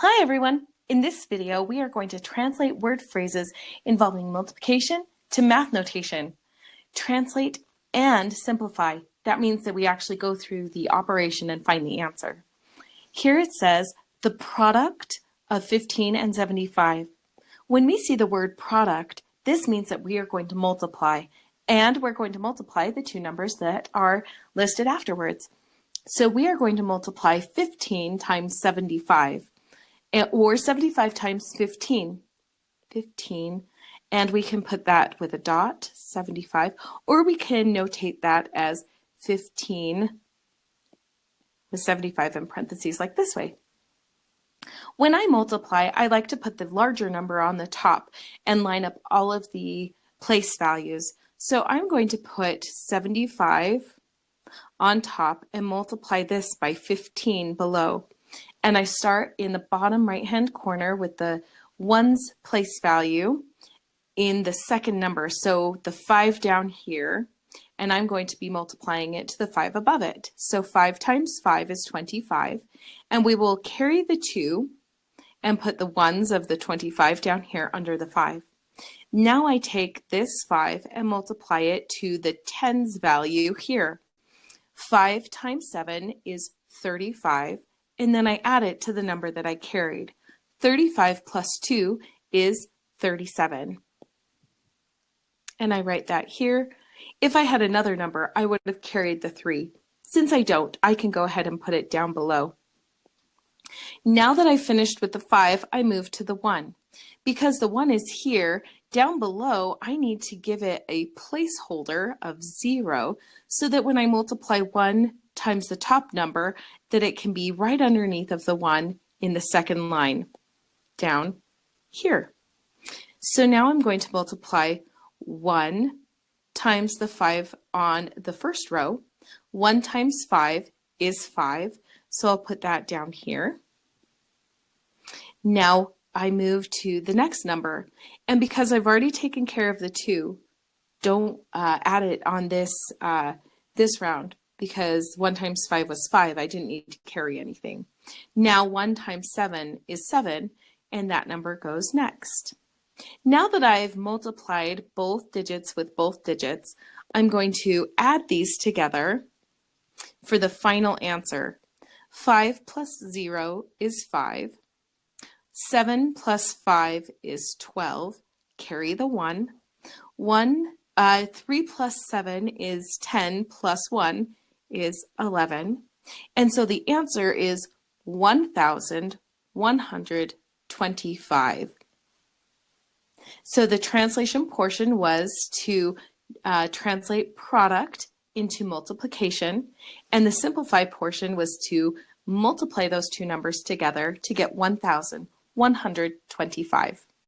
Hi everyone! In this video, we are going to translate word phrases involving multiplication to math notation. Translate and simplify. That means that we actually go through the operation and find the answer. Here it says, the product of 15 and 75. When we see the word product, this means that we are going to multiply, and we're going to multiply the two numbers that are listed afterwards. So we are going to multiply 15 times 75. Or 75 times 15, and we can put that with a dot, 75, or we can notate that as 15 with 75 in parentheses like this way. When I multiply, I like to put the larger number on the top and line up all of the place values. So I'm going to put 75 on top and multiply this by 15 below. And I start in the bottom right-hand corner with the ones place value in the second number, so the 5 down here, and I'm going to be multiplying it to the 5 above it. So 5 times 5 is 25, and we will carry the 2 and put the ones of the 25 down here under the 5. Now I take this 5 and multiply it to the tens value here. 5 times 7 is 35. And then I add it to the number that I carried. 35 plus 2 is 37. And I write that here. If I had another number, I would have carried the 3. Since I don't, I can go ahead and put it down below. Now that I've finished with the 5, I move to the 1. Because the 1 is here, down below, I need to give it a placeholder of 0 so that when I multiply 1 times the top number, that it can be right underneath of the 1 in the second line down here. So now I'm going to multiply 1 times the 5 on the first row. 1 times 5 is 5, so I'll put that down here. Now I move to the next number, and because I've already taken care of the 2, don't add it on this round, because 1 times 5 was 5. I didn't need to carry anything. Now 1 times 7 is 7, and that number goes next. Now that I've multiplied both digits with both digits, I'm going to add these together for the final answer. 5 plus 0 is 5. 7 plus 5 is 12. Carry the 1. 3 plus 7 is 10 plus 1 is 11. And so the answer is 1,125. So the translation portion was to translate product into multiplication, and the simplify portion was to multiply those two numbers together to get 1,125.